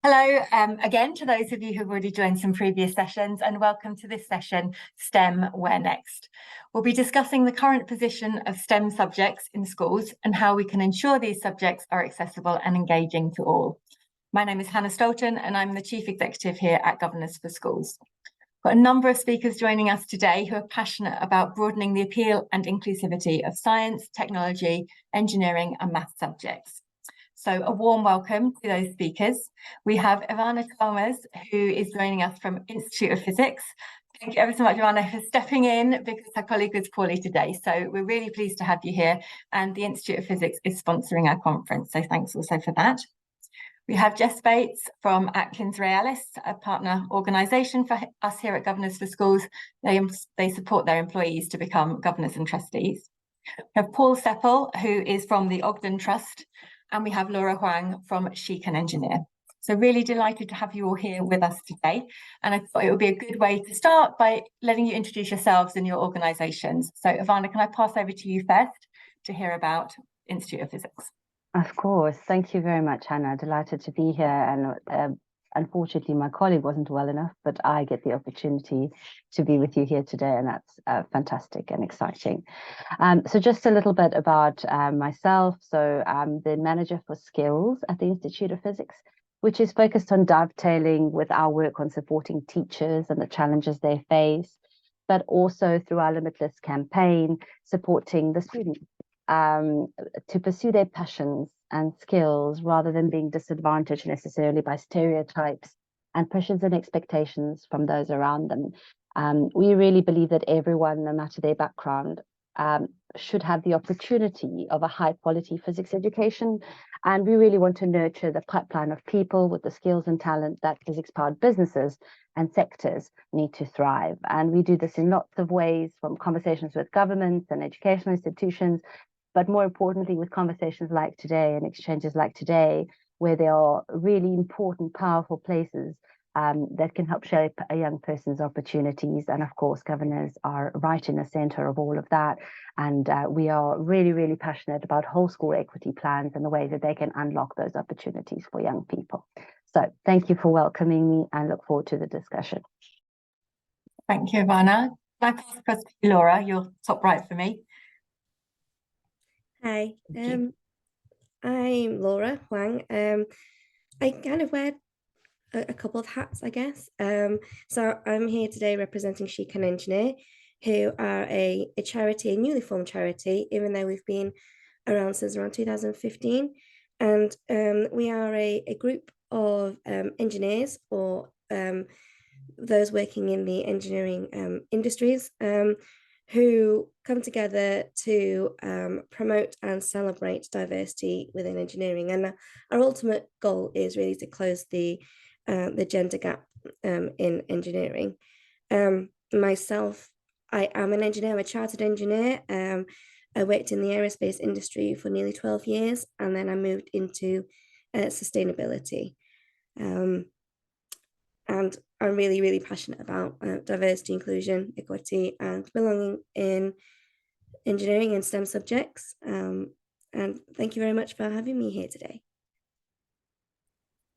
Hello, again to those of you who've already joined some previous sessions, and welcome to this session, STEM Where Next. We'll be discussing the current position of STEM subjects in schools and how we can ensure these subjects are accessible and engaging to all. My name is Hannah Stolten and I'm the Chief Executive here at Governors for Schools. We've got a number of speakers joining us today who are passionate about broadening the appeal and inclusivity of science, technology, engineering and maths subjects. So a warm welcome to those speakers. We have Ivana Chalmers, who is joining us from Institute of Physics. Thank you ever so much, Ivana, for stepping in because her colleague was poorly today. So we're really pleased to have you here. And the Institute of Physics is sponsoring our conference. So thanks also for that. We have Jess Bates from Atkins Realis, a partner organisation for us here at Governors for Schools. They support their employees to become governors and trustees. We have Paul Seppel, who is from the Ogden Trust, and we have Laura Huang from She Can Engineer. So really delighted to have you all here with us today. And I thought it would be a good way to start by letting you introduce yourselves and your organisations. So Ivana, can I pass over to you first to hear about Institute of Physics? Of course. Thank you very much, Hannah. Delighted to be here. And unfortunately, my colleague wasn't well enough, but I get the opportunity to be with you here today, and that's fantastic and exciting. So just a little bit about myself. So I'm the manager for skills at the Institute of Physics, which is focused on dovetailing with our work on supporting teachers and the challenges they face, but also through our Limitless campaign, supporting the students to pursue their passions and skills rather than being disadvantaged necessarily by stereotypes and pressures and expectations from those around them. We really believe that everyone, no matter their background, should have the opportunity of a high quality physics education. And we really want to nurture the pipeline of people with the skills and talent that physics powered businesses and sectors need to thrive. And we do this in lots of ways, from conversations with governments and educational institutions, but more importantly, with conversations like today and exchanges like today, where there are really important, powerful places that can help shape a young person's opportunities. And of course, governors are right in the center of all of that. And we are really, really passionate about whole school equity plans and the way that they can unlock those opportunities for young people. So thank you for welcoming me and look forward to the discussion. Thank you, Ivana. Can I pass across to you, Laura? You're top right for me. Hi, I'm Laura Huang. I kind of wear a couple of hats, I guess. So I'm here today representing She Can Engineer, who are a charity, a newly formed charity, even though we've been around since around 2015. And we are a group of engineers or those working in the engineering industries who come together to promote and celebrate diversity within engineering. And our ultimate goal is really to close the gender gap in engineering. Myself, I am an engineer, I'm a chartered engineer. I worked in the aerospace industry for nearly 12 years, and then I moved into sustainability. And I'm really, really passionate about diversity, inclusion, equity, and belonging in engineering and STEM subjects. And thank you very much for having me here today.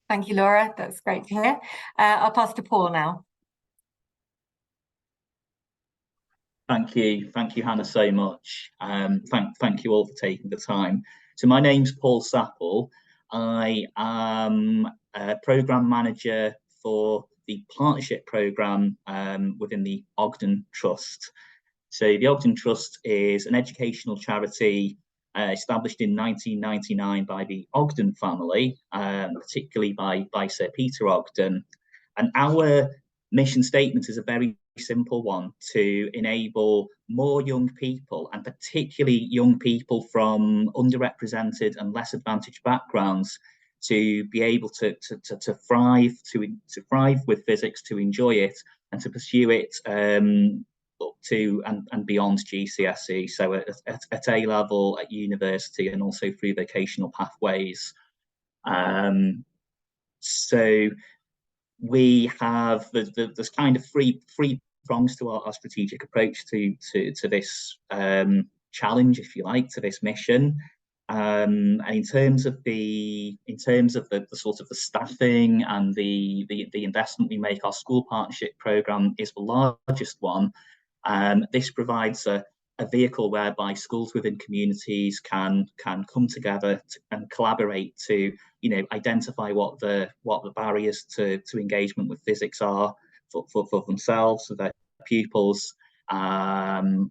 Thank you, Laura. That's great to hear. I'll pass to Paul now. Thank you, Hannah, so much. Thank you all for taking the time. So my name's Paul Seppel. I am a programme manager for the partnership programme within the Ogden Trust. So the Ogden Trust is an educational charity established in 1999 by the Ogden family, particularly by Sir Peter Ogden. And our mission statement is a very simple one: to enable more young people, and particularly young people from underrepresented and less advantaged backgrounds, to be able to thrive with physics, to enjoy it, and to pursue it up to and beyond GCSE, so at A level, at university, and also through vocational pathways. So we have there's kind of three prongs to our strategic approach to this challenge, if you like, to this mission. And in terms of the sort of the staffing and the investment we make, our school partnership programme is the largest one. This provides a vehicle whereby schools within communities can come together and collaborate to, you know, identify what the barriers to engagement with physics are for themselves, for their pupils, and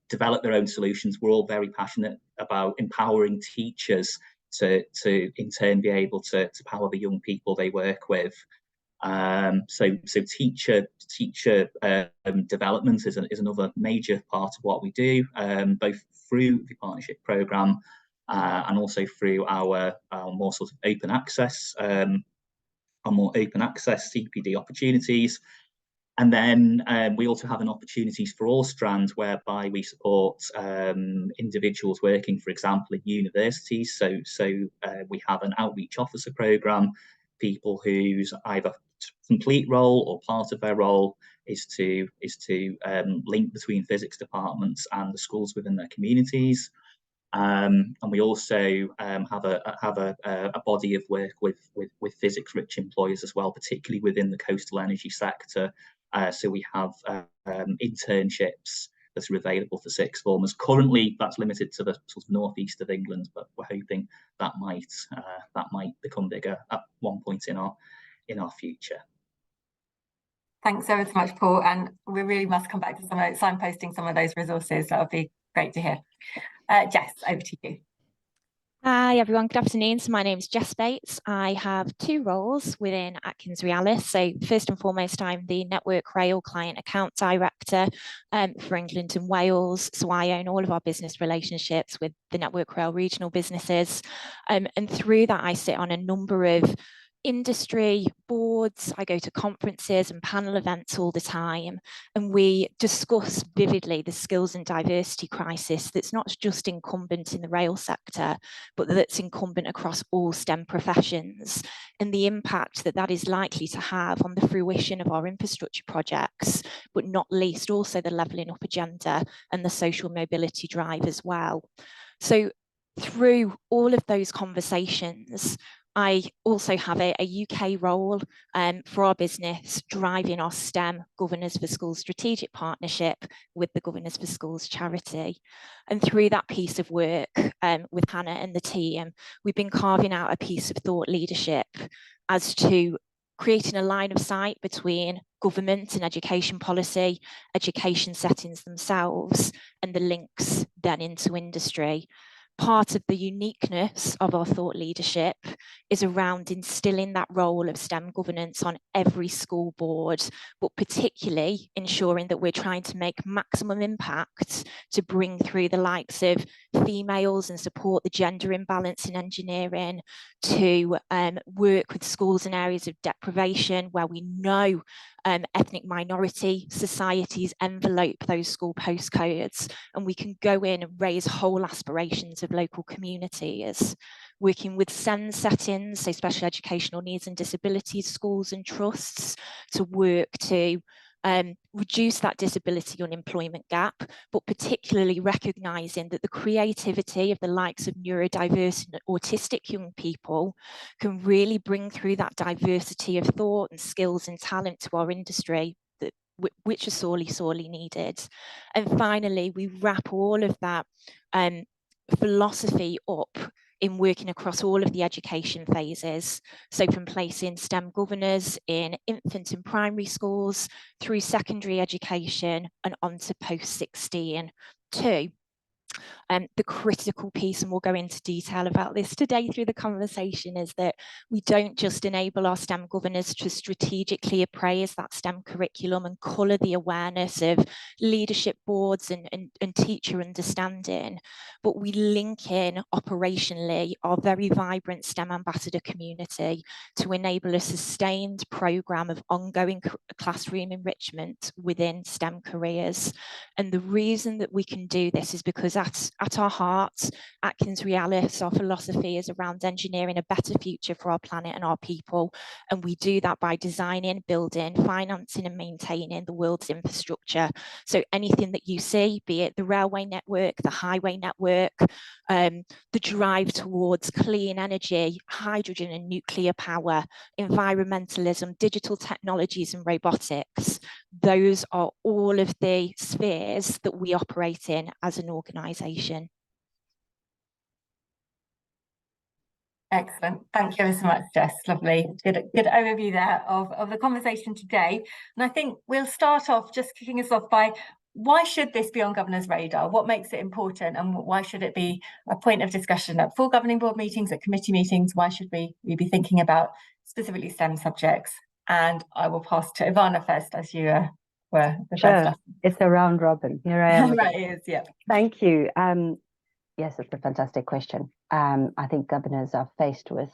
develop their own solutions. We're all very passionate about empowering teachers to in turn be able to power the young people they work with. So teacher development is another major part of what we do, both through the partnership programme and also through our more sort of open access, CPD opportunities. And then we also have an opportunities for all strand, whereby we support individuals working, for example, in universities. So we have an outreach officer programme, people whose either complete role or part of their role is to link between physics departments and the schools within their communities. And we also have a body of work with physics-rich employers as well, particularly within the coastal energy sector. So we have internships that are available for sixth formers. Currently, that's limited to the sort of northeast of England, but we're hoping that might become bigger at one point in our future. Thanks so much, Paul, and we really must come back to signposting some of those resources. That would be great to hear. Jess, over to you. Hi everyone, good afternoon. So my name is Jess Bates. I have two roles within Atkins Realis. So first and foremost, I'm the Network Rail Client Account Director for England and Wales. So I own all of our business relationships with the Network Rail regional businesses. And through that, I sit on a number of industry boards. I go to conferences and panel events all the time, and we discuss vividly the skills and diversity crisis that's not just incumbent in the rail sector, but that's incumbent across all STEM professions, and the impact that is likely to have on the fruition of our infrastructure projects, but not least also the levelling up agenda and the social mobility drive as well. So through all of those conversations, I also have a UK role for our business, driving our STEM Governors for Schools strategic partnership with the Governors for Schools charity. And through that piece of work with Hannah and the team, we've been carving out a piece of thought leadership as to creating a line of sight between government and education policy, education settings themselves, and the links then into industry. Part of the uniqueness of our thought leadership is around instilling that role of STEM governance on every school board, but particularly ensuring that we're trying to make maximum impact to bring through the likes of females and support the gender imbalance in engineering, to work with schools in areas of deprivation where we know ethnic minority societies envelope those school postcodes, and we can go in and raise whole aspirations of local communities. Working with SEND settings, so special educational needs and disabilities schools and trusts, to work to reduce that disability unemployment gap, but particularly recognising that the creativity of the likes of neurodiverse and autistic young people can really bring through that diversity of thought and skills and talent to our industry, which are sorely needed. And finally, we wrap all of that philosophy up in working across all of the education phases. So from placing STEM governors in infant and primary schools, through secondary education and on to post-16 too. The critical piece, and we'll go into detail about this today through the conversation, is that we don't just enable our STEM governors to strategically appraise that STEM curriculum and colour the awareness of leadership boards and teacher understanding, but we link in operationally our very vibrant STEM ambassador community to enable a sustained programme of ongoing classroom enrichment within STEM careers. And the reason that we can do this is because that's at our heart, Atkins Realis, our philosophy is around engineering a better future for our planet and our people. And we do that by designing, building, financing and maintaining the world's infrastructure. So anything that you see, be it the railway network, the highway network, the drive towards clean energy, hydrogen and nuclear power, environmentalism, digital technologies and robotics, those are all of the spheres that we operate in as an organisation. Excellent. Thank you ever so much, Jess. Lovely. Good overview there of the conversation today. And I think we'll start off just kicking us off by, why should this be on Governor's radar? What makes it important, and why should it be a point of discussion at full governing board meetings, at committee meetings? Why should we be thinking about specifically STEM subjects? And I will pass to Ivana first, as you were the Sure. first. It's a round robin. Here I am. Right, it is, yeah. Thank you. Yes, it's a fantastic question. I think governors are faced with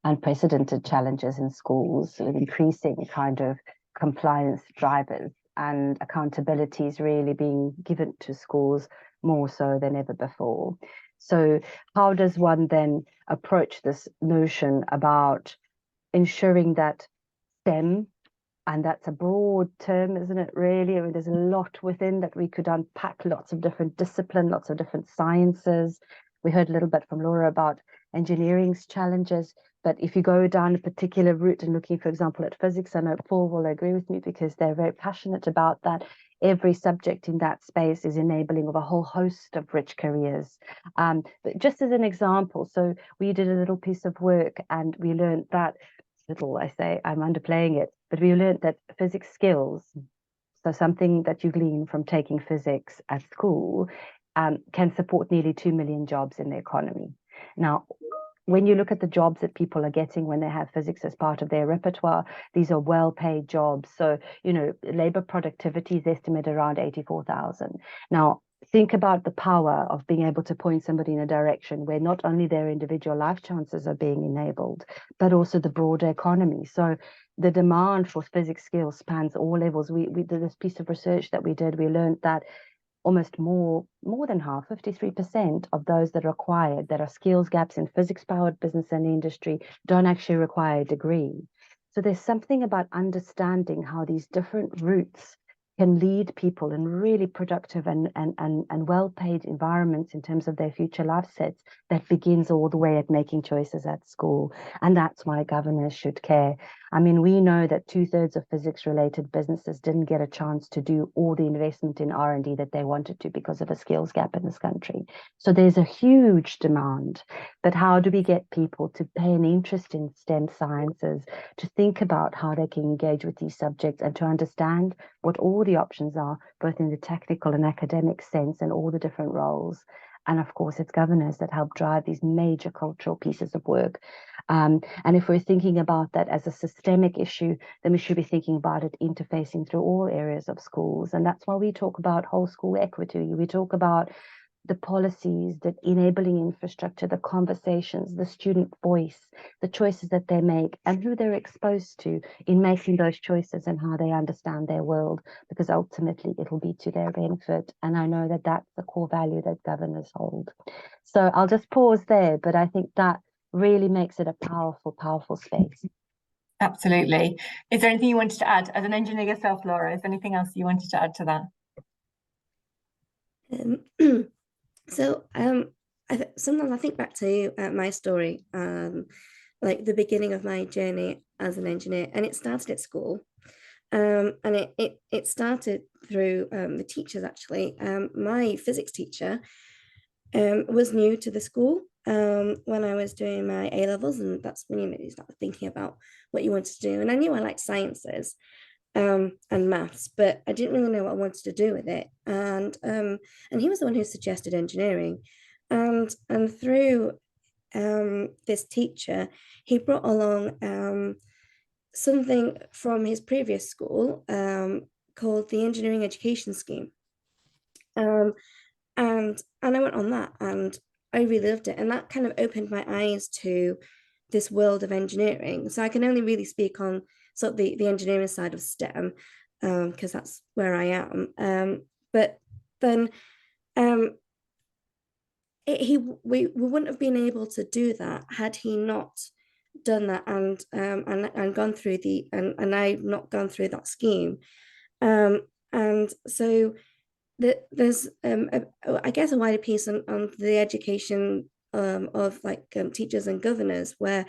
unprecedented challenges in schools, with increasing kind of compliance drivers, and accountability is really being given to schools more so than ever before. So how does one then approach this notion about ensuring that STEM, and that's a broad term, isn't it, really? I mean, there's a lot within that we could unpack, lots of different disciplines, lots of different sciences. We heard a little bit from Laura about engineering's challenges, but if you go down a particular route and looking, for example, at physics, I know Paul will agree with me because they're very passionate about that. Every subject in that space is enabling of a whole host of rich careers. But just as an example, so we did a little piece of work and we learned that, little, I say, I'm underplaying it, but we learned that physics skills, so something that you glean from taking physics at school, can support nearly 2 million jobs in the economy. Now, when you look at the jobs that people are getting when they have physics as part of their repertoire, these are well-paid jobs. So, you know, labor productivity is estimated around 84,000. Now, think about the power of being able to point somebody in a direction where not only their individual life chances are being enabled, but also the broader economy. So the demand for physics skills spans all levels. We did this piece of research that we did. We learned that almost more than half, 53% of those that are required, that are skills gaps in physics-powered business and industry, don't actually require a degree. So there's something about understanding how these different routes can lead people in really productive and well-paid environments in terms of their future life sets, that begins all the way at making choices at school. And that's why governors should care. I mean, we know that 2/3 of physics-related businesses didn't get a chance to do all the investment in R&D that they wanted to because of a skills gap in this country. So there's a huge demand. But how do we get people to pay an interest in STEM sciences, to think about how they can engage with these subjects, and to understand what all the options are, both in the technical and academic sense, and all the different roles? And of course, it's governors that help drive these major cultural pieces of work. And if we're thinking about that as a systemic issue, then we should be thinking about it interfacing through all areas of schools. And that's why we talk about whole school equity. We talk about the policies, the enabling infrastructure, the conversations, the student voice, the choices that they make, and who they're exposed to in making those choices, and how they understand their world, because ultimately it'll be to their benefit. And I know that that's the core value that governors hold. So I'll just pause there, but I think that really makes it a powerful, powerful space. Absolutely. Is there anything you wanted to add as an engineer yourself, Laura? Is there anything else you wanted to add to that? So sometimes I think back to my story, like the beginning of my journey as an engineer, and it started at school. And it started through the teachers, actually. My physics teacher was new to the school when I was doing my A-levels, and that's when you start thinking about what you wanted to do. And I knew I liked sciences and maths, but I didn't really know what I wanted to do with it. And he was the one who suggested engineering, and through this teacher, he brought along something from his previous school called the Engineering Education Scheme, and I went on that, and I really loved it, and that kind of opened my eyes to this world of engineering. So I can only really speak on sort of the engineering side of STEM, because that's where I am. But then we wouldn't have been able to do that had he not done that and gone through and I've not gone through that scheme. And so there's I guess a wider piece on the education of teachers and governors, where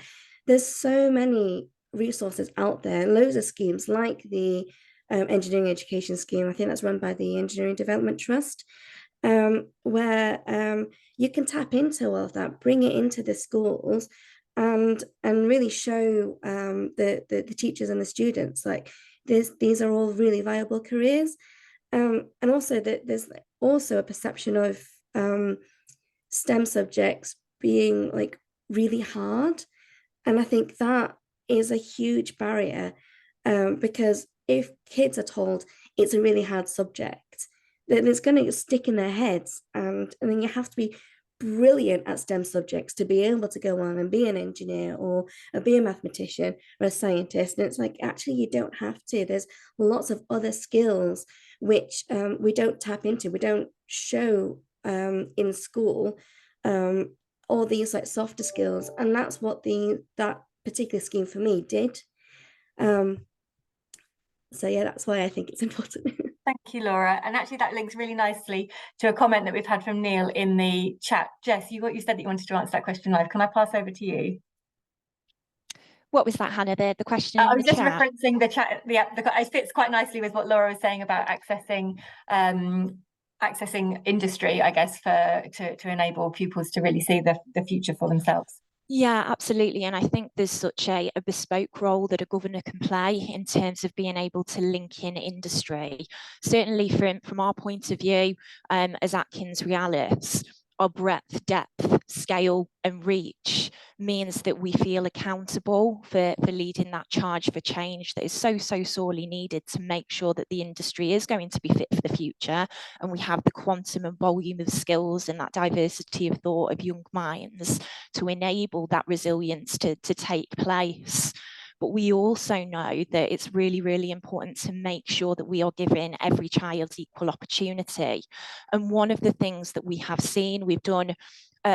there's so many resources out there, loads of schemes like the engineering education scheme. I think that's run by the Engineering Development Trust, where you can tap into all of that, bring it into the schools, and really show the teachers and the students like these are all really viable careers. And also that there's also a perception of STEM subjects being like really hard. And I think that is a huge barrier, because if kids are told it's a really hard subject, then it's going to stick in their heads. And then you have to be brilliant at STEM subjects to be able to go on and be an engineer or be a mathematician or a scientist. And it's like, actually, you don't have to. There's lots of other skills which we don't tap into, we don't show in school, all these like softer skills. And that's what that particular scheme for me did. So yeah, that's why I think it's important. Thank you, Laura. And actually that links really nicely to a comment that we've had from Neil in the chat. Jess, you said that you wanted to answer that question live. Can I pass over to you? What was that, Hannah? The question in I was the just chat? referencing the chat. It fits quite nicely with what Laura was saying about accessing industry, I guess, to enable pupils to really see the future for themselves. Yeah, absolutely. And I think there's such a bespoke role that a governor can play in terms of being able to link in industry. Certainly from our point of view, as Atkins Realis, our breadth, depth, scale and reach means that we feel accountable for leading that charge for change that is so sorely needed to make sure that the industry is going to be fit for the future, and we have the quantum and volume of skills and that diversity of thought of young minds to enable that resilience to take place. But we also know that it's really important to make sure that we are giving every child equal opportunity. And one of the things that we have seen, we've done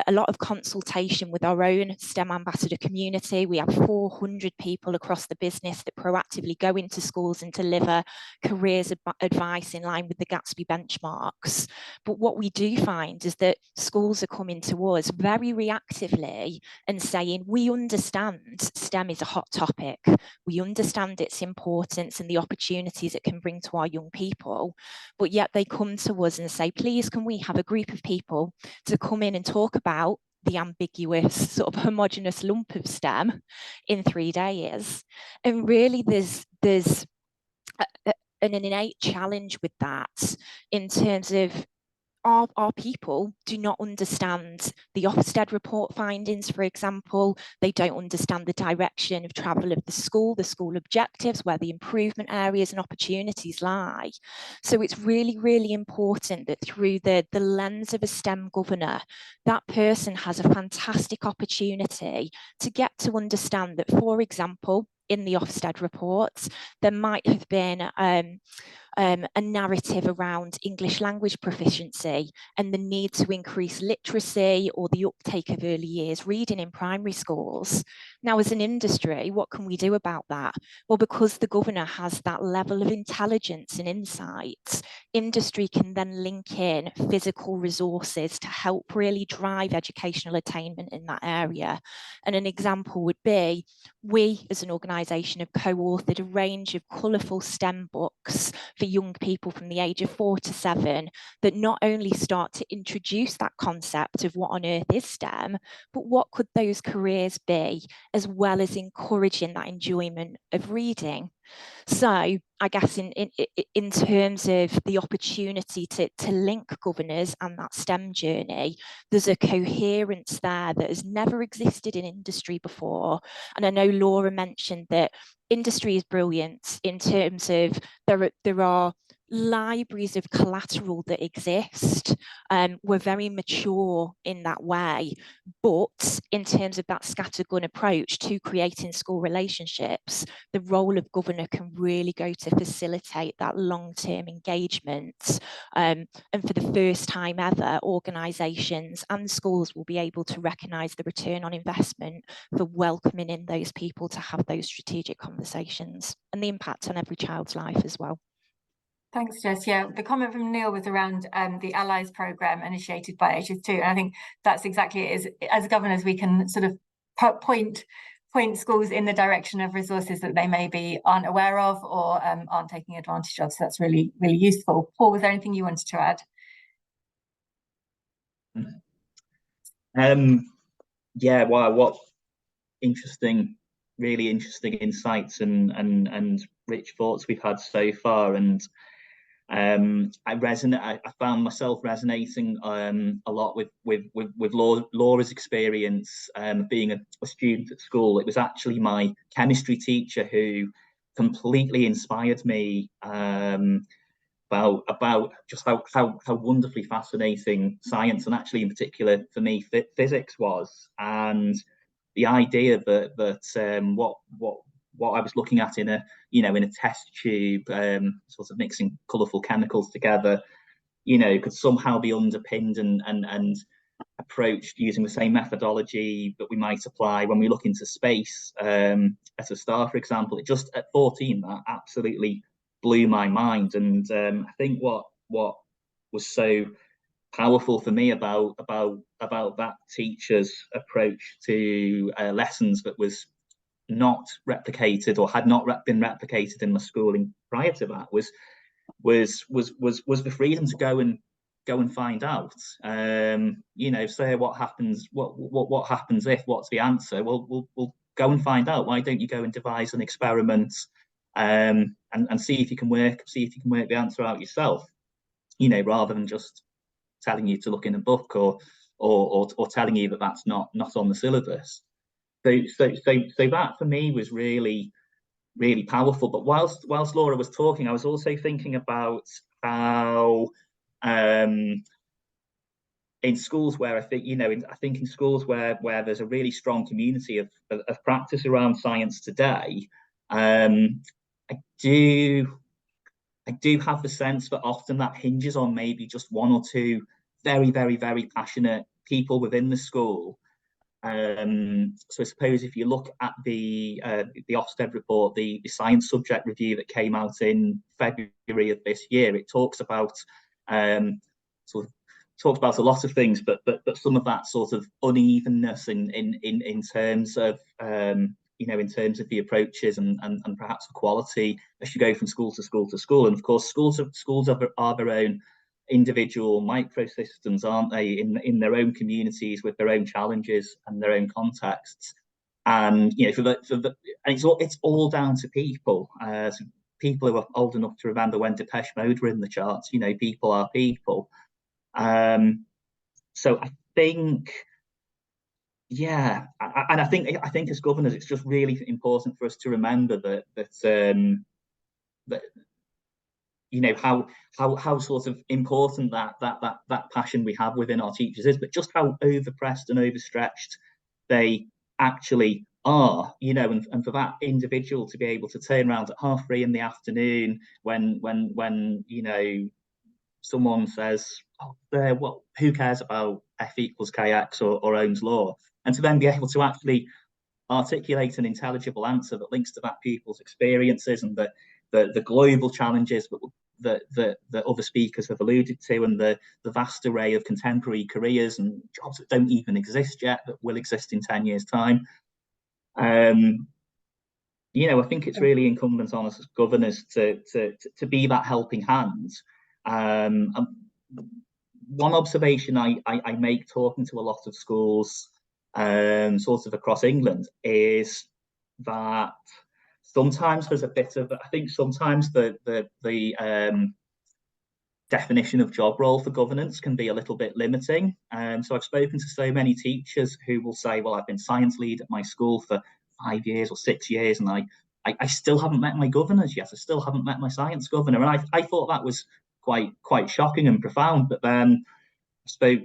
a lot of consultation with our own STEM ambassador community. We have 400 people across the business that proactively go into schools and deliver careers advice in line with the Gatsby benchmarks. But what we do find is that schools are coming to us very reactively and saying, we understand STEM is a hot topic. We understand its importance and the opportunities it can bring to our young people. But yet they come to us and say, please, can we have a group of people to come in and talk about the ambiguous sort of homogenous lump of STEM in 3 days. And really there's an innate challenge with that in terms of our people do not understand the Ofsted report findings, for example. They don't understand the direction of travel of the school objectives, where the improvement areas and opportunities lie. So it's really important that through the lens of a STEM governor, that person has a fantastic opportunity to get to understand that, for example, in the Ofsted reports, there might have been a narrative around English language proficiency and the need to increase literacy or the uptake of early years reading in primary schools. Now, as an industry, what can we do about that? Well, because the governor has that level of intelligence and insights, industry can then link in physical resources to help really drive educational attainment in that area. And an example would be, we as an organisation have co-authored a range of colourful STEM books for young people from the age of 4 to 7 that not only start to introduce that concept of what on earth is STEM, but what could those careers be, as well as encouraging that enjoyment of reading. So I guess in terms of the opportunity to link governors and that STEM journey, there's a coherence there that has never existed in industry before. And I know Laura mentioned that industry is brilliant in terms of there are libraries of collateral that exist. We're very mature in that way, but in terms of that scattergun approach to creating school relationships, the role of governor can really go to facilitate that long-term engagement. And for the first time ever, organisations and schools will be able to recognise the return on investment for welcoming in those people to have those strategic conversations, and the impact on every child's life as well. Thanks, Jess. Yeah, the comment from Neil was around the Allies programme initiated by HS2, and I think that's exactly it. As governors, we can sort of point schools in the direction of resources that they maybe aren't aware of or aren't taking advantage of. So that's really, really useful. Paul, was there anything you wanted to add? Yeah, wow, what interesting, really interesting insights and rich thoughts we've had so far. And I found myself resonating a lot with Laura's experience being a student at school. It was actually my chemistry teacher who completely inspired me about just how wonderfully fascinating science, and actually in particular for me physics was. And the idea that what I was looking at in a test tube, sort of mixing colourful chemicals together, could somehow be underpinned and approached using the same methodology that we might apply when we look into space at a star, for example. It just, at 14, that absolutely blew my mind. And I think what was so powerful for me about that teacher's approach to lessons that was not replicated or had not been replicated in my schooling prior to that was the freedom to go and find out. Say what happens if, what's the answer? Well, we'll go and find out. Why don't you go and devise an experiment and see if you can work the answer out yourself, rather than just telling you to look in a book or telling you that that's not on the syllabus. So that for me was really, really powerful. But whilst Laura was talking, I was also thinking about how in schools where I think in schools where there's a really strong community of practice around science today, I do have the sense that often that hinges on maybe just one or two very, very, very passionate people within the school. So I suppose if you look at the Ofsted report, the science subject review that came out in February of this year, it talks about a lot of things, but some of that sort of unevenness in terms of in terms of the approaches and perhaps the quality as you go from school to school to school. And of course, schools are their own individual microsystems, aren't they, in their own communities with their own challenges and their own contexts. And it's all down to people. So people who are old enough to remember when Depeche Mode were in the charts, people are people. So I think, yeah, and I think as governors, it's just really important for us to remember that how sort of important that passion we have within our teachers is, but just how overpressed and overstretched they actually are, and for that individual to be able to turn around at 3:30 in the afternoon when someone says, well, who cares about F equals KX or Ohm's law, and to then be able to actually articulate an intelligible answer that links to that pupil's experiences and the global challenges that other speakers have alluded to, and the vast array of contemporary careers and jobs that don't even exist yet that will exist in 10 years' time. I think it's really incumbent on us as governors to be that helping hand. One observation I make talking to a lot of schools sort of across England is that sometimes there's a bit of, I think sometimes the definition of job role for governance can be a little bit limiting. So I've spoken to so many teachers who will say, well, I've been science lead at my school for 5 years or 6 years, and I I still haven't met my governors yet. I still haven't met my science governor. And I thought that was quite shocking and profound. But then I suppose,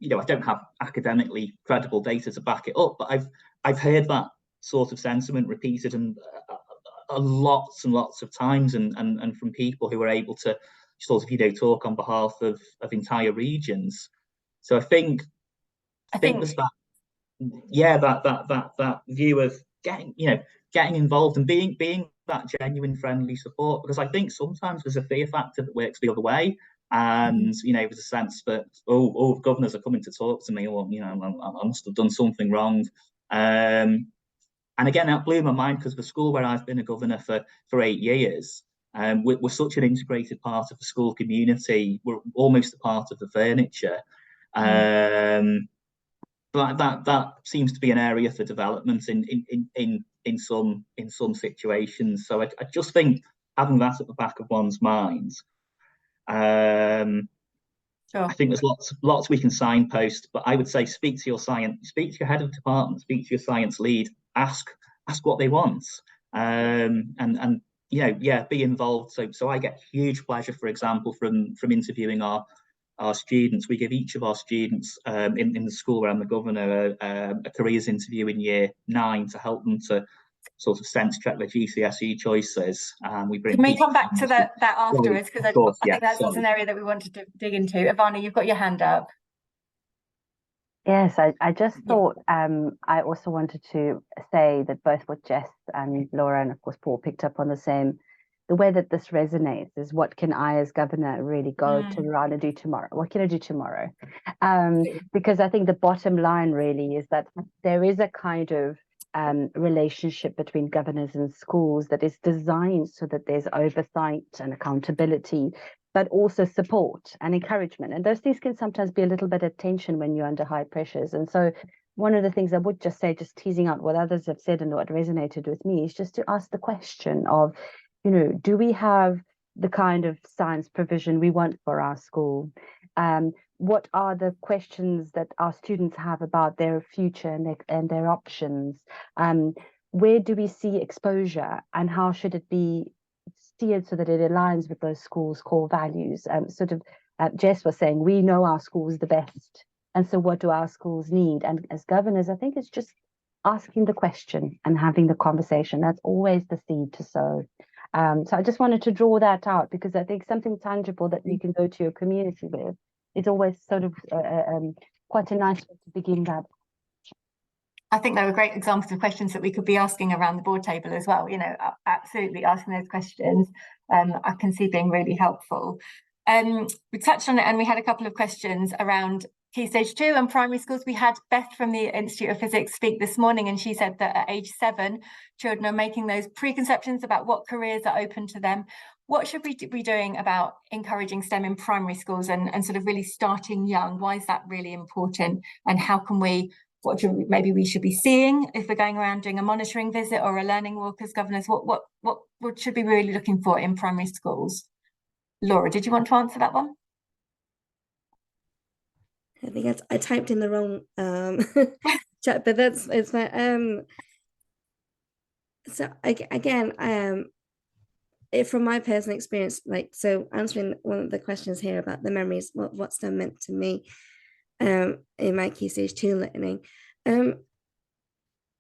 you know, I don't have academically credible data to back it up, but I've heard that sort of sentiment repeated and lots and lots of times, and from people who are able to sort of, you know, talk on behalf of entire regions. So I think there's that, yeah, that view of getting involved and being that genuine friendly support, because I think sometimes there's a fear factor that works the other way, and you know, there's a sense that oh governors are coming to talk to me, or you know, I must have done something wrong. And again, that blew my mind, because the school where I've been a governor for 8 years, we're such an integrated part of the school community. We're almost a part of the furniture. But that seems to be an area for development in some situations. So I just think having that at the back of one's mind. Sure. I think there's lots we can signpost, but I would say speak to your head of department, speak to your science lead, ask what they want, and you know, yeah, be involved. So I get huge pleasure, for example, from interviewing our students. We give each of our students in the school where I'm the governor a careers interview in year 9 to help them to sort of sense check their GCSE choices. Can we come back to that afterwards, because I think that's an area that we wanted to dig into. Ivana, you've got your hand up. Yes, I just thought I also wanted to say that both what Jess and Laura and of course Paul picked up on the way that this resonates is, what can I as governor really go to around and do tomorrow? What can I do tomorrow? Because I think the bottom line really is that there is a kind of relationship between governors and schools that is designed so that there's oversight and accountability, but also support and encouragement. And those things can sometimes be a little bit of tension when you're under high pressures. And so one of the things I would just say, just teasing out what others have said and what resonated with me, is just to ask the question of, you know, do we have the kind of science provision we want for our school? What are the questions that our students have about their future and their options? Where do we see exposure, and how should it be steered so that it aligns with those schools' core values? Jess was saying, we know our schools the best, and so what do our schools need? And as governors, I think it's just asking the question and having the conversation. That's always the seed to sow. So I just wanted to draw that out, because I think something tangible that you can go to your community with is always sort of quite a nice way to begin that. I think they were great examples of questions that we could be asking around the board table as well. You know, absolutely asking those questions, I can see being really helpful. We touched on it, and we had a couple of questions around Key Stage 2 and primary schools. We had Beth from the Institute of Physics speak this morning, and she said that at age 7, children are making those preconceptions about what careers are open to them. What should we be doing about encouraging STEM in primary schools and sort of really starting young? Why is that really important? And how can maybe we should be seeing if we're going around doing a monitoring visit or a learning walk as governors? What should we be really looking for in primary schools? Laura, did you want to answer that one? I think I typed in the wrong chat, but it's fine. So again, from my personal experience, so answering one of the questions here about the memories, what STEM meant to me in my Key Stage 2 learning,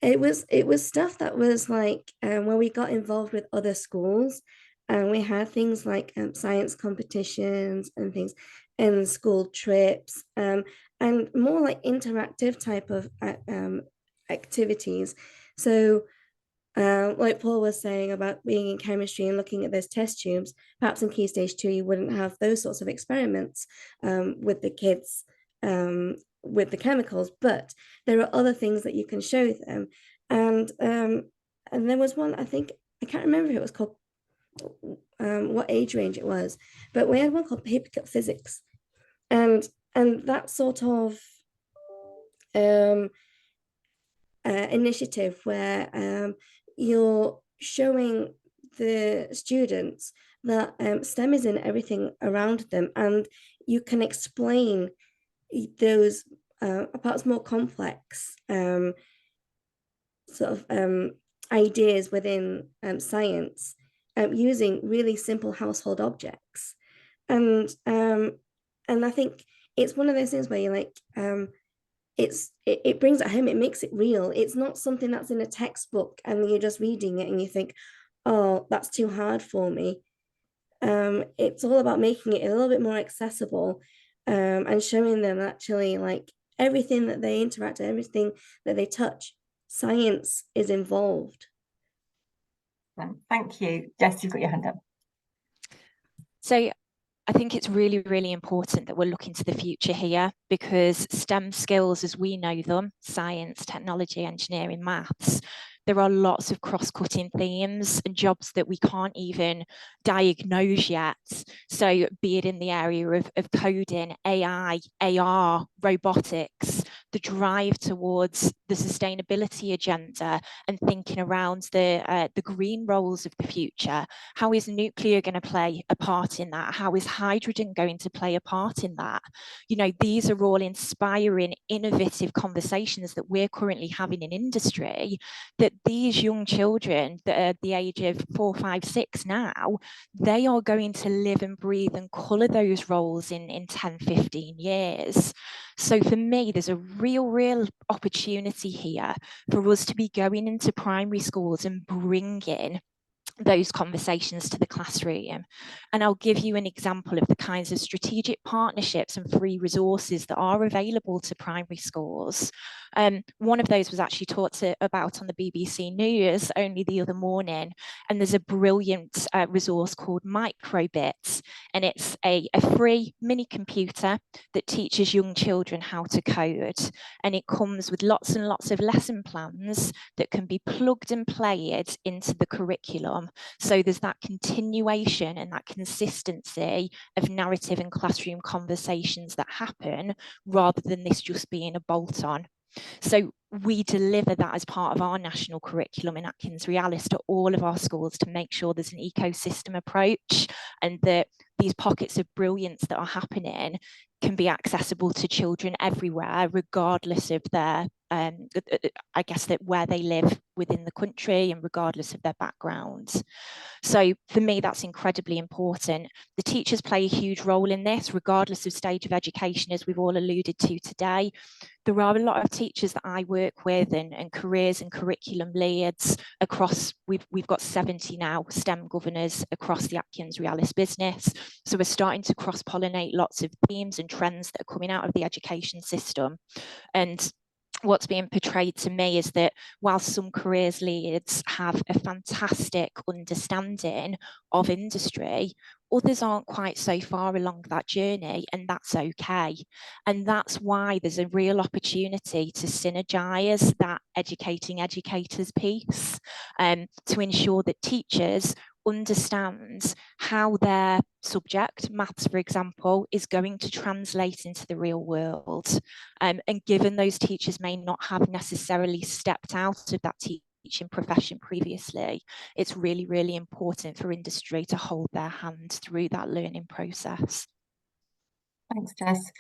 it was stuff that was when we got involved with other schools, and we had things like science competitions and things, and school trips, and more like interactive type of activities. So like Paul was saying about being in chemistry and looking at those test tubes, perhaps in Key Stage 2 you wouldn't have those sorts of experiments with the kids with the chemicals, but there are other things that you can show them. And there was one, I can't remember if it was called what age range it was, but we had one called papercut physics, and that sort of initiative where you're showing the students that STEM is in everything around them, and you can explain those perhaps more complex sort of ideas within science using really simple household objects. And I think it's one of those things where you're like, it brings it home, it makes it real. It's not something that's in a textbook and you're just reading it and you think, oh, that's too hard for me. It's all about making it a little bit more accessible and showing them actually like everything that they interact with, everything that they touch, science is involved. Thank you. Jess, you've got your hand up. So I think it's really, really important that we're looking to the future here, because STEM skills as we know them, science, technology, engineering, maths, there are lots of cross-cutting themes and jobs that we can't even diagnose yet. So be it in the area of coding, AI, AR, robotics, the drive towards the sustainability agenda and thinking around the green roles of the future. How is nuclear going to play a part in that? How is hydrogen going to play a part in that? You know, these are all inspiring, innovative conversations that we're currently having in industry, that these young children that are the age of 4, 5, 6 now, they are going to live and breathe and colour those roles in 10, 15 years. So for me, there's a real opportunity here for us to be going into primary schools and bringing those conversations to the classroom. And I'll give you an example of the kinds of strategic partnerships and free resources that are available to primary schools. One of those was actually talked about on the BBC News only the other morning, and there's a brilliant resource called Microbits, and it's a free mini computer that teaches young children how to code, and it comes with lots and lots of lesson plans that can be plugged and played into the curriculum. So there's that continuation and that consistency of narrative and classroom conversations that happen, rather than this just being a bolt-on. So we deliver that as part of our national curriculum in Atkins Realis to all of our schools to make sure there's an ecosystem approach, and that these pockets of brilliance that are happening can be accessible to children everywhere, regardless of their, I guess, that where they live within the country and regardless of their backgrounds. So for me, that's incredibly important. The teachers play a huge role in this, regardless of stage of education, as we've all alluded to today. There are a lot of teachers that I work with and careers and curriculum leads across, we've got 70 now STEM governors across the Atkins Realis business. So we're starting to cross-pollinate lots of themes and trends that are coming out of the education system. And what's being portrayed to me is that while some careers leads have a fantastic understanding of industry, others aren't quite so far along that journey, and that's okay. And that's why there's a real opportunity to synergize that educating educators piece, to ensure that teachers understands how their subject, maths for example, is going to translate into the real world. And given those teachers may not have necessarily stepped out of that teaching profession previously, it's really important for industry to hold their hand through that learning process. Thanks, Jess.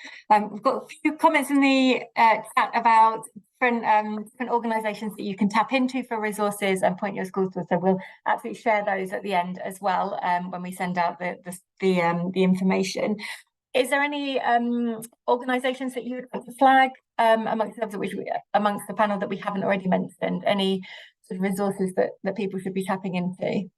We've got a few comments in the chat about different organisations that you can tap into for resources and point your schools to. So we'll absolutely share those at the end as well when we send out the information. Is there any organisations that you would like to flag amongst the panel that we haven't already mentioned? Any sort of resources that people should be tapping into?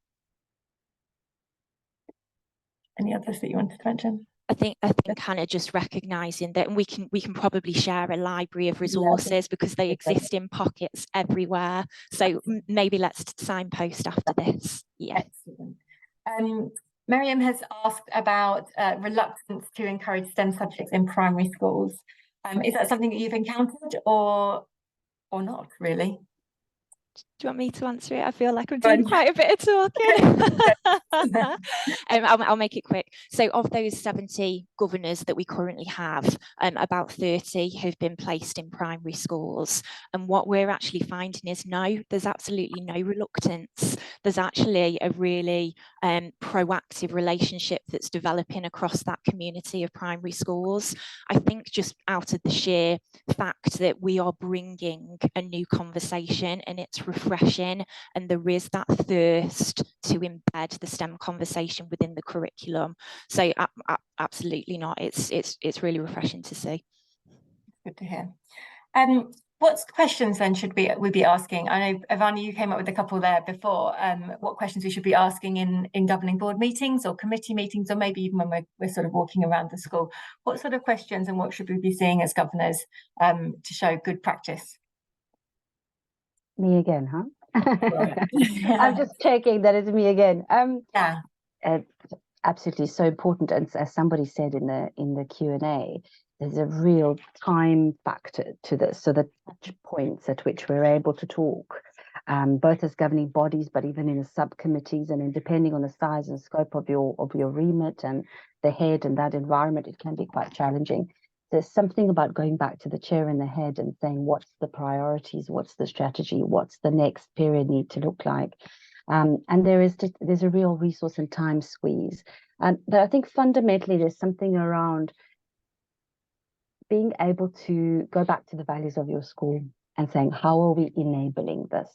Any others that you wanted to mention? I think kind of just recognising that we can probably share a library of resources, because they exist in pockets everywhere. So maybe let's signpost after this. Yeah. Excellent. Miriam has asked about reluctance to encourage STEM subjects in primary schools. Is that something that you've encountered or not really? Do you want me to answer it? I feel like I'm doing quite a bit of talking. I'll make it quick. So of those 70 governors that we currently have, about 30 have been placed in primary schools. And what we're actually finding is no, there's absolutely no reluctance. There's actually a really proactive relationship that's developing across that community of primary schools. I think just out of the sheer fact that we are bringing a new conversation, and it's refreshing, and there is that thirst to embed the STEM conversation within the curriculum. So absolutely not. It's really refreshing to see. Good to hear. What questions then should we be asking? I know, Ivana, you came up with a couple there before. What questions we should be asking in governing board meetings or committee meetings, or maybe even when we're sort of walking around the school? What sort of questions and what should we be seeing as governors to show good practice? Me again, huh? Yeah. I'm just checking that it's me again. Yeah. Absolutely, so important. And as somebody said in the Q&A, there's a real time factor to this. So the touch points at which we're able to talk, both as governing bodies, but even in the subcommittees, and then depending on the size and scope of your remit and the head and that environment, it can be quite challenging. There's something about going back to the chair and the head and saying, what's the priorities, what's the strategy, what's the next period need to look like? And there's a real resource and time squeeze. But I think fundamentally there's something around being able to go back to the values of your school and saying, how are we enabling this?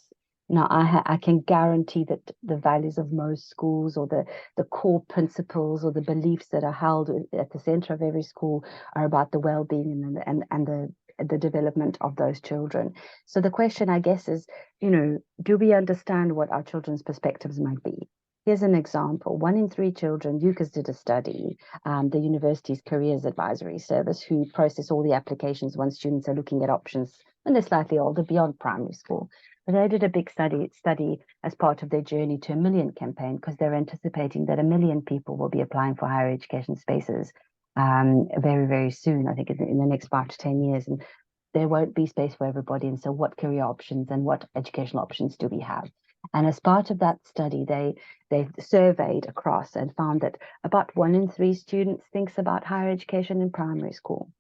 Now, I can guarantee that the values of most schools, or the core principles or the beliefs that are held at the center of every school, are about the well-being and the development of those children. So the question, I guess, is, do we understand what our children's perspectives might be? Here's an example. 1 in 3 children, UCAS did a study, the university's careers advisory service, who process all the applications once students are looking at options when they're slightly older beyond primary school. But they did a big study as part of their Journey to a Million campaign, because they're anticipating that 1 million people will be applying for higher education spaces very, very soon, I think in the next 5 to 10 years. And there won't be space for everybody. And so what career options and what educational options do we have? And as part of that study, they surveyed across and found that about 1 in 3 students thinks about higher education in primary school.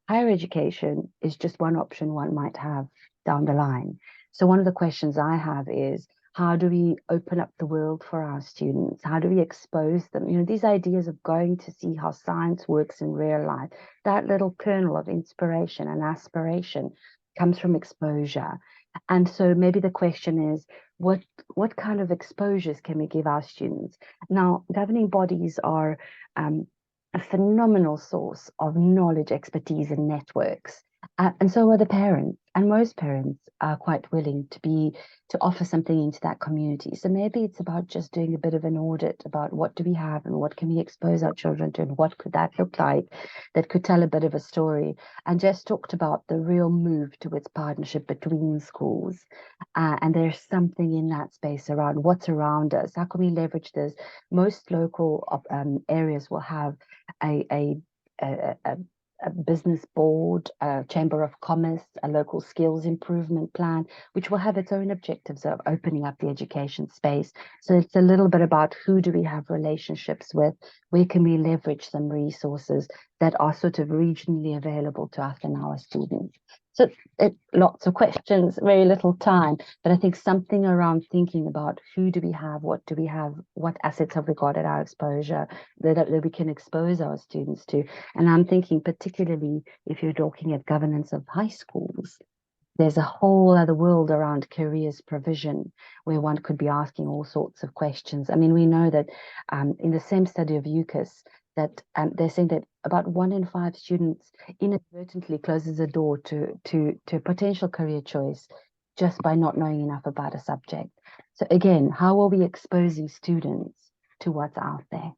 Higher education is just one option one might have down the line. So one of the questions I have is, how do we open up the world for our students? How do we expose them? These ideas of going to see how science works in real life, that little kernel of inspiration and aspiration comes from exposure. And so maybe the question is, what kind of exposures can we give our students? Now, governing bodies are a phenomenal source of knowledge, expertise, and networks. And so are the parents. And most parents are quite willing to offer something into that community. So maybe it's about just doing a bit of an audit about what do we have and what can we expose our children to, and what could that look like that could tell a bit of a story. And Jess talked about the real move towards partnership between schools. And there's something in that space around what's around us. How can we leverage this? Most local areas will have a business board, a chamber of commerce, a local skills improvement plan, which will have its own objectives of opening up the education space. So it's a little bit about who do we have relationships with, where can we leverage some resources that are sort of regionally available to us and our students. So lots of questions, very little time, but I think something around thinking about who do we have, what assets have we got at our exposure that we can expose our students to. And I'm thinking particularly if you're talking at governance of high schools, there's a whole other world around careers provision where one could be asking all sorts of questions. I mean, we know that in the same study of UCAS, that they're saying that about 1 in 5 students inadvertently closes a door to potential career choice just by not knowing enough about a subject. So again, how are we exposing students to what's out there?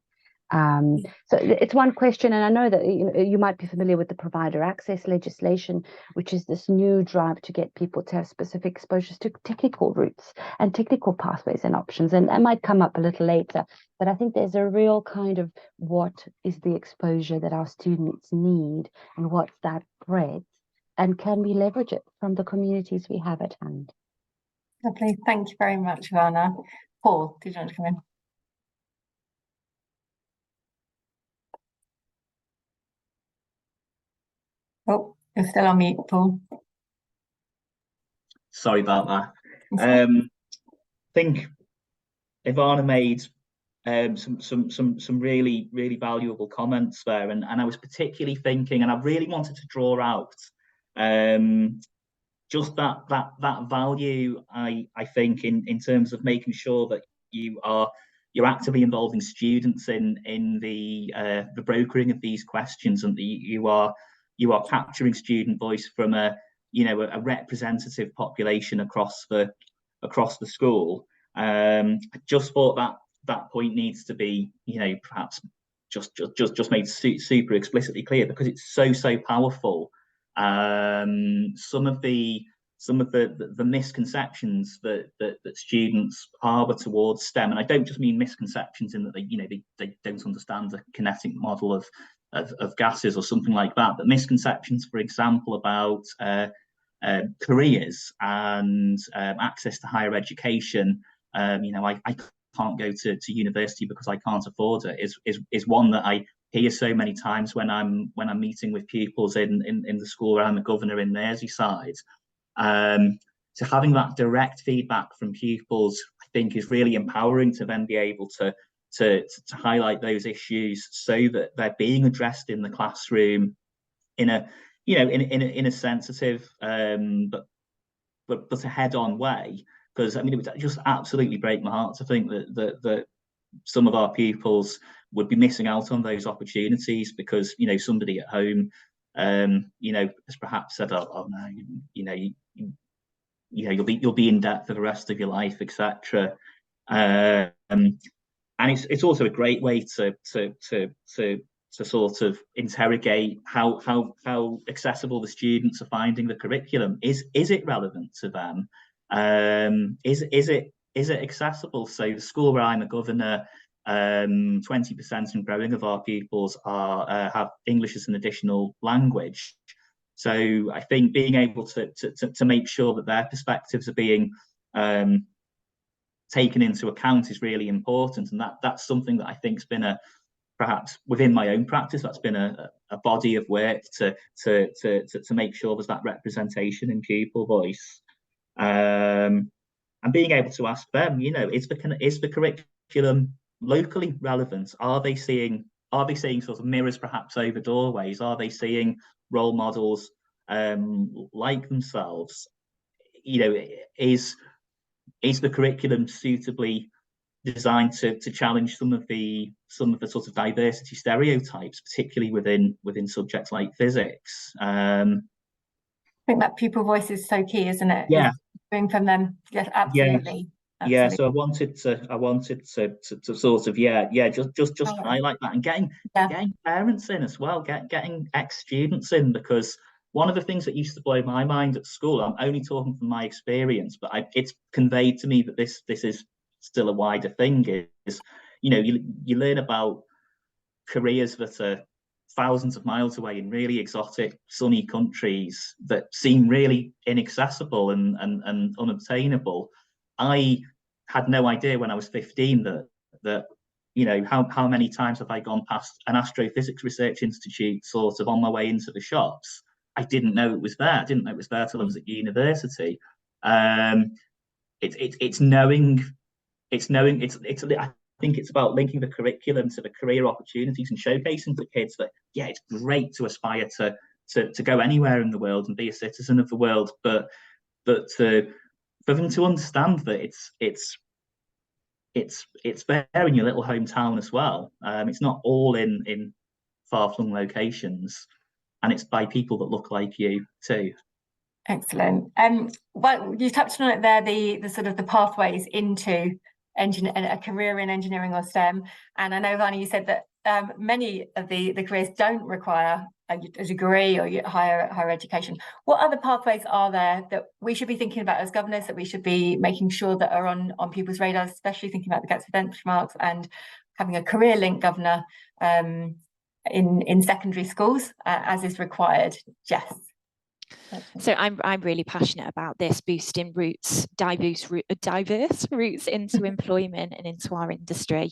So it's one question, and I know that you might be familiar with the provider access legislation, which is this new drive to get people to have specific exposures to technical routes and technical pathways and options, and that might come up a little later. But I think there's a real kind of what is the exposure that our students need, and what's that breadth, and can we leverage it from the communities we have at hand? Lovely, thank you very much, Ivana. Paul, did you want to come in? Oh, you're still on mute, Paul. Sorry about that. I think Ivana made some really valuable comments there, and I was particularly thinking, and I really wanted to draw out just that value. I think in terms of making sure that you're actively involving students in the brokering of these questions, and you are capturing student voice from a representative population across the school. I just thought that point needs to be, perhaps just made super explicitly clear, because it's so powerful. Some of the misconceptions that students harbor towards STEM, and I don't just mean misconceptions in that they don't understand the kinetic model of gases or something like that, but misconceptions, for example, about careers and access to higher education. I can't go to university because I can't afford it, is one that I hear so many times when I'm meeting with pupils in the school where I'm a governor in Merseyside. So having that direct feedback from pupils, I think, is really empowering to then be able to highlight those issues so that they're being addressed in the classroom in a sensitive but a head-on way. Because it would just absolutely break my heart to think that some of our pupils would be missing out on those opportunities because somebody at home has perhaps said, oh no, you'll be in debt for the rest of your life, etc. And it's also a great way to sort of interrogate how accessible the students are finding the curriculum. Is it relevant to them? Is it accessible? So the school where I'm a governor, 20% and growing of our pupils have English as an additional language. So I think being able to make sure that their perspectives are being taken into account is really important, and that's something that I think's been perhaps within my own practice, that's been a body of work to make sure there's that representation in pupil voice. And being able to ask them, is the curriculum locally relevant? Are they seeing sort of mirrors perhaps over doorways? Are they seeing role models like themselves? Is the curriculum suitably designed to challenge some of the sort of diversity stereotypes, particularly within subjects like physics? I think that pupil voice is so key, isn't it? Yeah. Hearing from them. Yes, absolutely. Yeah, so I wanted to sort of just highlight that, and getting parents in as well, getting ex-students in, because one of the things that used to blow my mind at school, I'm only talking from my experience, but it's conveyed to me that this is still a wider thing, is you learn about careers that are thousands of miles away in really exotic sunny countries that seem really inaccessible and unobtainable. I had no idea when I was 15 that how many times have I gone past an astrophysics research institute sort of on my way into the shops. I didn't know it was there. I didn't know it was there till I was at university. It's knowing. I think it's about linking the curriculum to the career opportunities and showcasing to kids that it's great to aspire to go anywhere in the world and be a citizen of the world, but for them to understand that it's there in your little hometown as well. It's not all in far-flung locations, and it's by people that look like you too. Excellent. Well, you touched on it there, the sort of the pathways into a career in engineering or STEM, and I know, Ivana, you said that many of the careers don't require a degree or higher education. What other pathways are there that we should be thinking about as governors, that we should be making sure that are on people's radars, especially thinking about the gaps with benchmarks and having a career link governor in secondary schools as is required? Jess. So I'm really passionate about this, boosting diverse routes into employment and into our industry.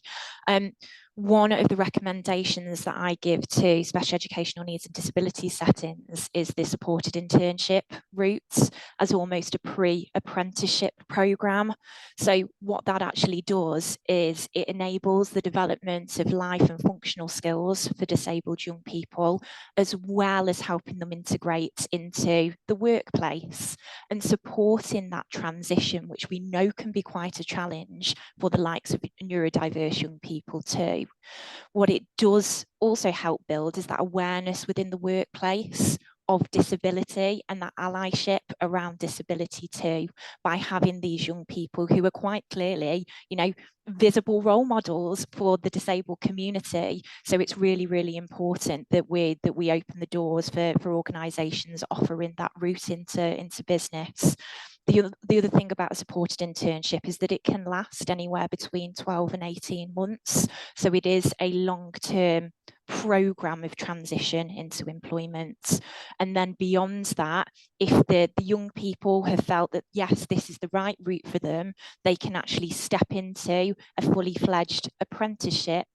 one of the recommendations that I give to special educational needs and disability settings is the supported internship route as almost a pre-apprenticeship programme. So what that actually does is it enables the development of life and functional skills for disabled young people, as well as helping them integrate into the workplace and supporting that transition, which we know can be quite a challenge for the likes of neurodiverse young people too. What it does also help build is that awareness within the workplace of disability and that allyship around disability too, by having these young people who are quite clearly, you know, visible role models for the disabled community. So it's really, really important that we open the doors for organisations offering that route into business. The other thing about a supported internship is that it can last anywhere between 12 and 18 months. So it is a long-term programme of transition into employment. And then beyond that, if the young people have felt that, yes, this is the right route for them, they can actually step into a fully fledged apprenticeship,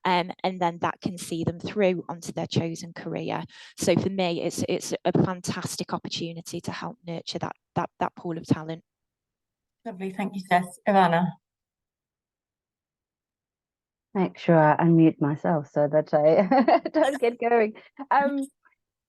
and then that can see them through onto their chosen career. So for me, it's a fantastic opportunity to help nurture that pool of talent. Lovely, thank you, Jess. Ivana. Make sure I unmute myself so that I don't get going.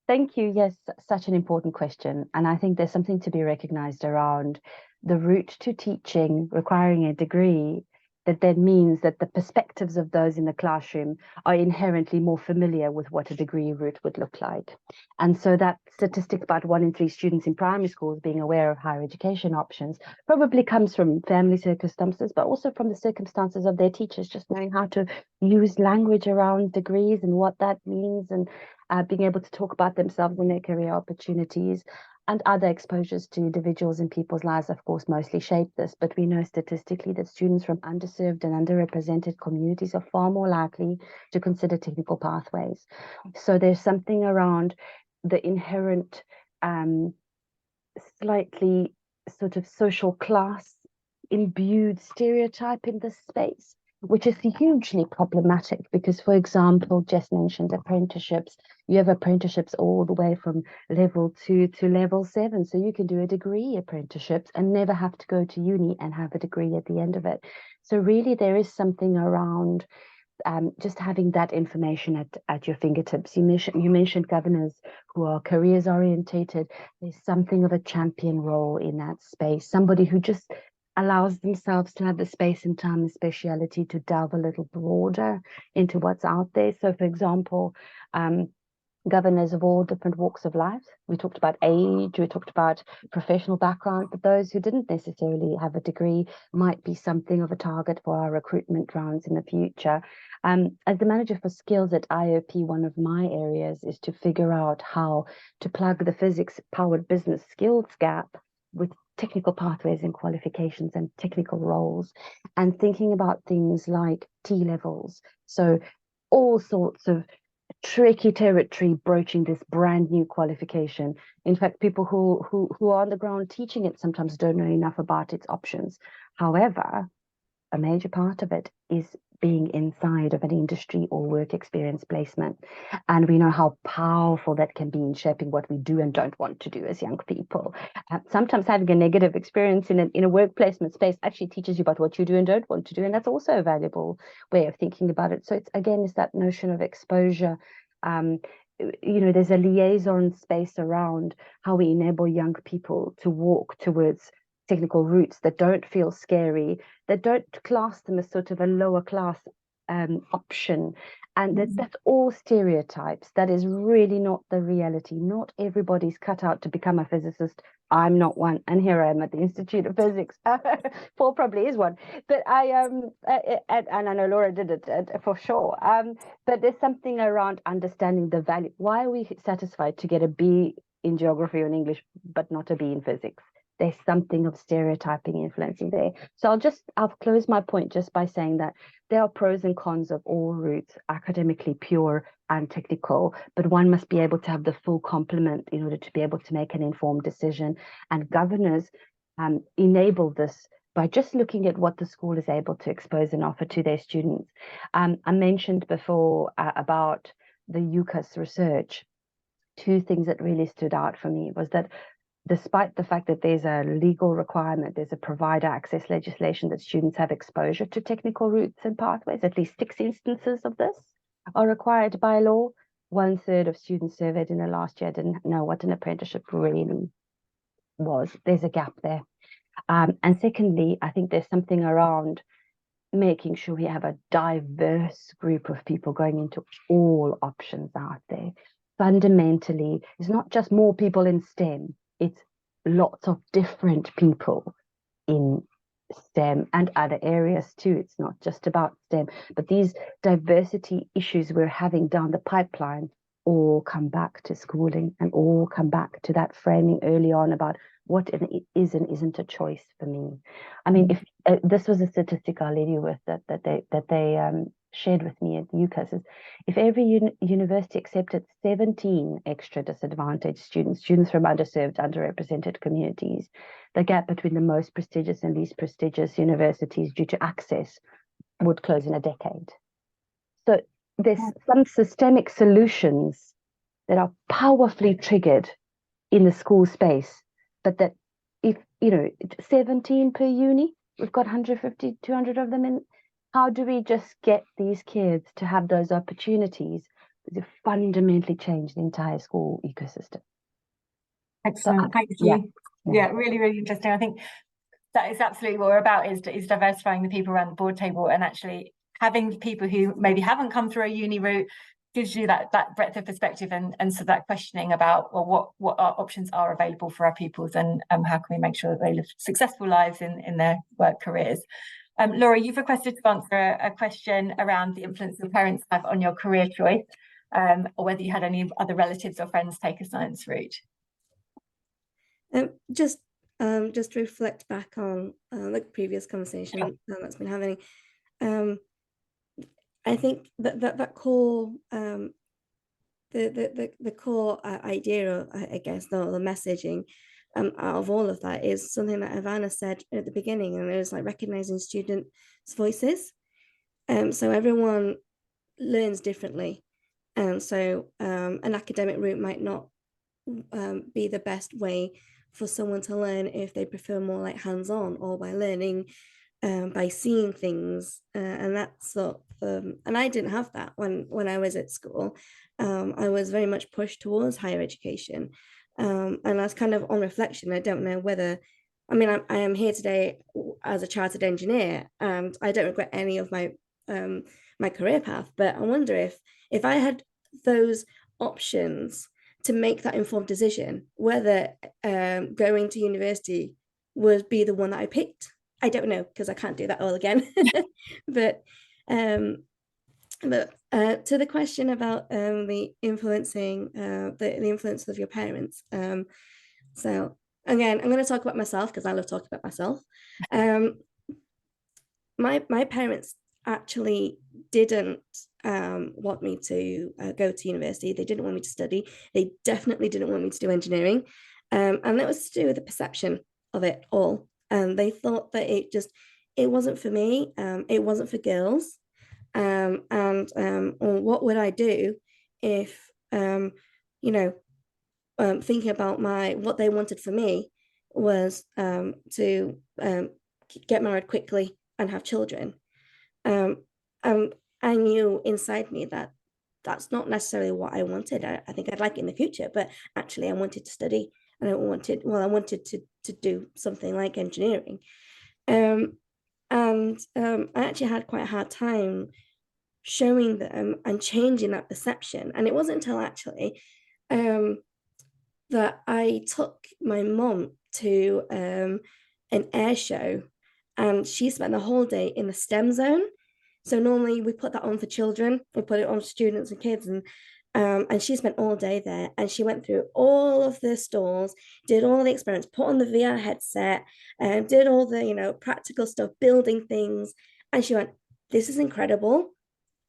Thank you. Yes, such an important question. And I think there's something to be recognized around the route to teaching requiring a degree, that then means that the perspectives of those in the classroom are inherently more familiar with what a degree route would look like. And so that statistic about 1 in 3 students in primary schools being aware of higher education options probably comes from family circumstances, but also from the circumstances of their teachers, just knowing how to use language around degrees and what that means, and being able to talk about themselves and their career opportunities. And other exposures to individuals in people's lives, of course, mostly shape this. But we know statistically that students from underserved and underrepresented communities are far more likely to consider technical pathways. So there's something around the inherent, slightly sort of social class imbued stereotype in this space, which is hugely problematic because, for example, Jess mentioned apprenticeships. You have apprenticeships all the way from level 2 to level 7. So you can do a degree apprenticeships and never have to go to uni and have a degree at the end of it. So really there is something around just having that information at your fingertips. You mentioned governors who are careers orientated. There's something of a champion role in that space, somebody who just allows themselves to have the space and time and speciality to delve a little broader into what's out there. So, for example, governors of all different walks of life. We talked about age, we talked about professional background, but those who didn't necessarily have a degree might be something of a target for our recruitment rounds in the future. As the manager for skills at IOP, one of my areas is to figure out how to plug the physics-powered business skills gap with technical pathways and qualifications and technical roles, and thinking about things like T-levels. So all sorts of tricky territory broaching this brand new qualification. In fact, people who are on the ground teaching it sometimes don't know enough about its options. However, a major part of it is being inside of an industry or work experience placement. And we know how powerful that can be in shaping what we do and don't want to do as young people. Sometimes having a negative experience in a work placement space actually teaches you about what you do and don't want to do. And that's also a valuable way of thinking about it. So it's that notion of exposure. There's a liaison space around how we enable young people to walk towards technical routes that don't feel scary, that don't class them as sort of a lower class option. And that's all stereotypes. That is really not the reality. Not everybody's cut out to become a physicist. I'm not one. And here I am at the Institute of Physics. Paul probably is one. But and I know Laura did it for sure. But there's something around understanding the value. Why are we satisfied to get a B in geography or in English, but not a B in physics? There's something of stereotyping influencing there. So I'll close my point just by saying that there are pros and cons of all routes, academically pure and technical, but one must be able to have the full complement in order to be able to make an informed decision. And governors enable this by just looking at what the school is able to expose and offer to their students. I mentioned before about the UCAS research. Two things that really stood out for me was that despite the fact that there's a legal requirement, there's a provider access legislation that students have exposure to technical routes and pathways, at least 6 instances of this are required by law. 1/3 of students surveyed in the last year didn't know what an apprenticeship really was. There's a gap there. And secondly, I think there's something around making sure we have a diverse group of people going into all options out there. Fundamentally, it's not just more people in STEM, it's lots of different people in STEM and other areas too. It's not just about STEM, but these diversity issues we're having down the pipeline all come back to schooling and all come back to that framing early on about what it is and isn't a choice for me. I mean, if this was a statistic I'll leave you with that they shared with me at UCAS, is if every university accepted 17 extra disadvantaged students from underserved, underrepresented communities, the gap between the most prestigious and least prestigious universities due to access would close in a decade. So there's some systemic solutions that are powerfully triggered in the school space, but that if, 17 per uni, we've got 150, 200 of them in, how do we just get these kids to have those opportunities to fundamentally change the entire school ecosystem? Excellent, thank you. Yeah, really, really interesting. I think that is absolutely what we're about, is diversifying the people around the board table, and actually having people who maybe haven't come through a uni route gives you that breadth of perspective, and so that questioning about, well, what our options are available for our pupils, and how can we make sure that they live successful lives in their work careers. Laura, you've requested to answer a question around the influence your parents have on your career choice, or whether you had any other relatives or friends take a science route. Just to reflect back on the previous conversation that's been happening, I think that core the core idea, I guess, the messaging out of all of that is something that Ivana said at the beginning, and it was like recognizing students' voices. So everyone learns differently, and so an academic route might not be the best way for someone to learn if they prefer more like hands-on, or by learning by seeing things, and that's sort of, and I didn't have that when I was at school. I was very much pushed towards higher education, and that's kind of, on reflection, I don't know whether, I mean, I am here today as a chartered engineer, and I don't regret any of my my career path, but I wonder if I had those options to make that informed decision, whether going to university would be the one that I picked. I don't know, because I can't do that all again. But to the question about the influencing, the influence of your parents. So again, I'm going to talk about myself, because I love talking about myself. My parents actually didn't want me to go to university. They didn't want me to study. They definitely didn't want me to do engineering. And that was to do with the perception of it all. They thought that it wasn't for me. It wasn't for girls. And what would I do if, thinking about what they wanted for me was to get married quickly and have children. I knew inside me that that's not necessarily what I wanted. I think I'd like it in the future, but actually I wanted to study, and I wanted to do something like engineering. I actually had quite a hard time showing them and changing that perception. And it wasn't until actually that I took my mom to an air show, and she spent the whole day in the STEM zone. So normally we put that on for children, we put it on for students and kids, and she spent all day there, and she went through all of the stalls, did all the experiments, put on the VR headset, and did all the practical stuff, building things, and she went, "This is incredible.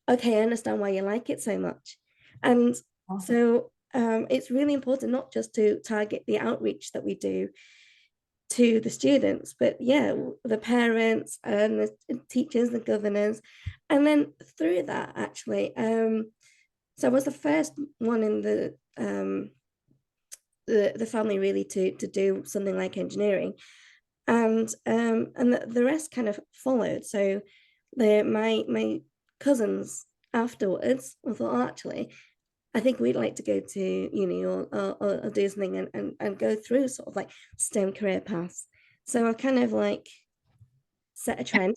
Okay, I understand why you like it so much." And so it's really important not just to target the outreach that we do, to the students, but yeah, the parents and the teachers, the governors, and then through that actually, so I was the first one in the family really to do something like engineering, and the rest kind of followed. So my cousins afterwards, I thought, oh, actually, I think we'd like to go to uni or do something and go through sort of like STEM career paths. So I kind of like set a trend.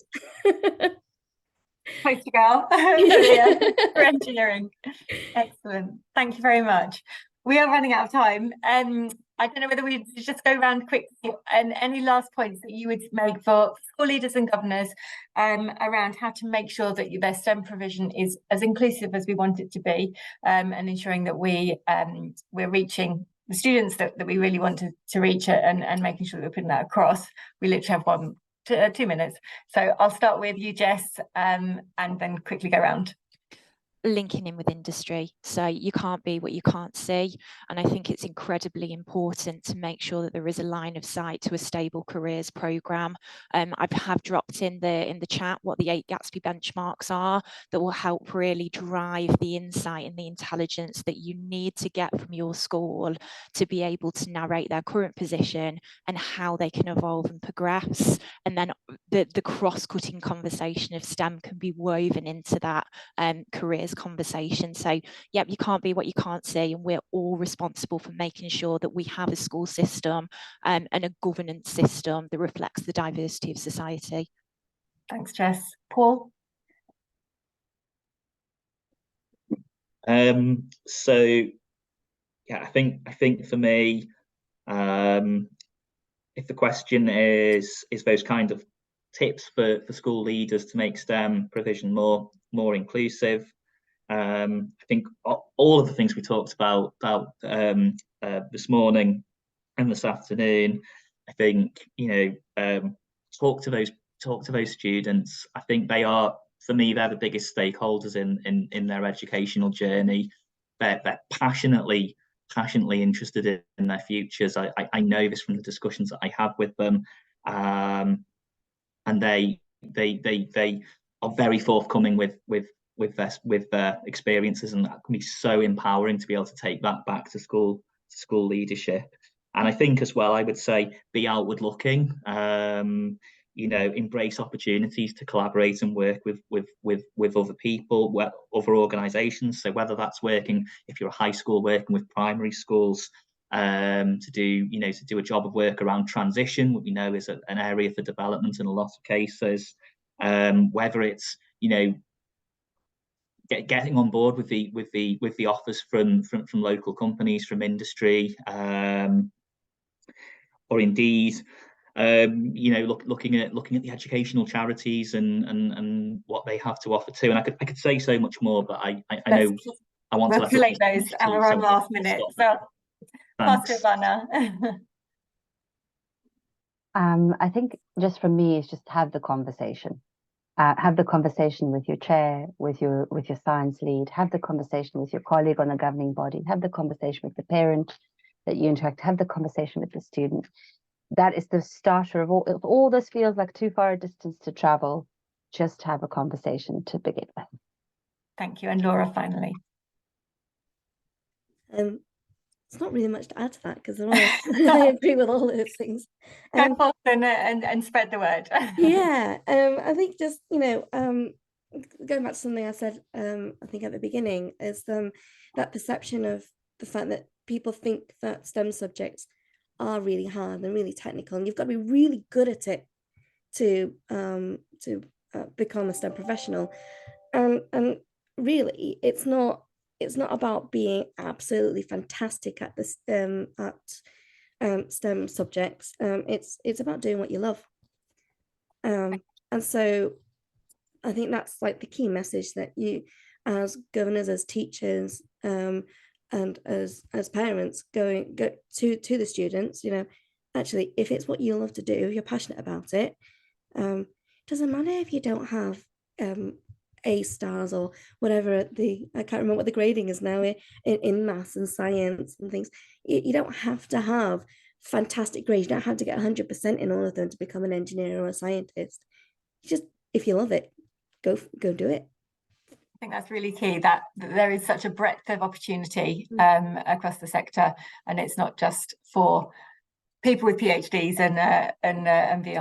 Poster girl, brilliant, for engineering. Excellent. Thank you very much. We are running out of time. I don't know whether we just go around quickly and any last points that you would make for school leaders and governors around how to make sure that their STEM provision is as inclusive as we want it to be, and ensuring that we're reaching the students that we really want to reach and making sure that we're putting that across. We literally have 2 minutes. So I'll start with you, Jess, and then quickly go around. Linking in with industry. So you can't be what you can't see. And I think it's incredibly important to make sure that there is a line of sight to a stable careers programme. I have dropped in the chat what the 8 Gatsby benchmarks are that will help really drive the insight and the intelligence that you need to get from your school to be able to narrate their current position and how they can evolve and progress. And then the cross-cutting conversation of STEM can be woven into that careers conversation. So yeah, you can't be what you can't see, and we're all responsible for making sure that we have a school system and a governance system that reflects the diversity of society. Thanks, Jess. Paul? So yeah, I think for me, if the question is those kind of tips for school leaders to make STEM provision more inclusive, I think all of the things we talked about this morning and this afternoon, I think, talk to those students. I think they are, for me, they're the biggest stakeholders in their educational journey. They're passionately interested in their futures. I know this from the discussions that I have with them, and they are very forthcoming with their experiences, and that can be so empowering to be able to take that back to school leadership. And I think as well, I would say, be outward looking. Embrace opportunities to collaborate and work with other people, other organisations. So whether that's working, if you're a high school, working with primary schools, to do a job of work around transition, what we know is an area for development in a lot of cases. Whether it's getting on board with the offers from local companies, from industry, or indeed, looking at the educational charities and what they have to offer too. And I could say so much more, but I know I want to collect those, and we're on last minute. So, Pastor Ivana. I think just for me, it's just have the conversation. Have the conversation with your chair, with your science lead. Have the conversation with your colleague on the governing body. Have the conversation with the parent that you interact. Have the conversation with the student. That is the starter of all. If all this feels like too far a distance to travel, just have a conversation to begin with. Thank you. And Laura, finally. It's not really much to add to that because I agree with all those things. Go forth and spread the word. Yeah, I think just going back to something I said, I think at the beginning, is that perception of the fact that people think that STEM subjects are really hard and really technical, and you've got to be really good at it to become a STEM professional, and really it's not about being absolutely fantastic at this STEM subjects. It's about doing what you love, and so I think that's like the key message that you, as governors, as teachers, and as parents, go to the students. Actually, if it's what you love to do, if you're passionate about it, doesn't matter if you don't have A stars or whatever I can't remember what the grading is now in maths and science and things. You don't have to have fantastic grades. You don't have to get 100% in all of them to become an engineer or a scientist. Just, if you love it, go do it. I think that's really key, that there is such a breadth of opportunity across the sector, and it's not just for people with PhDs and beyond.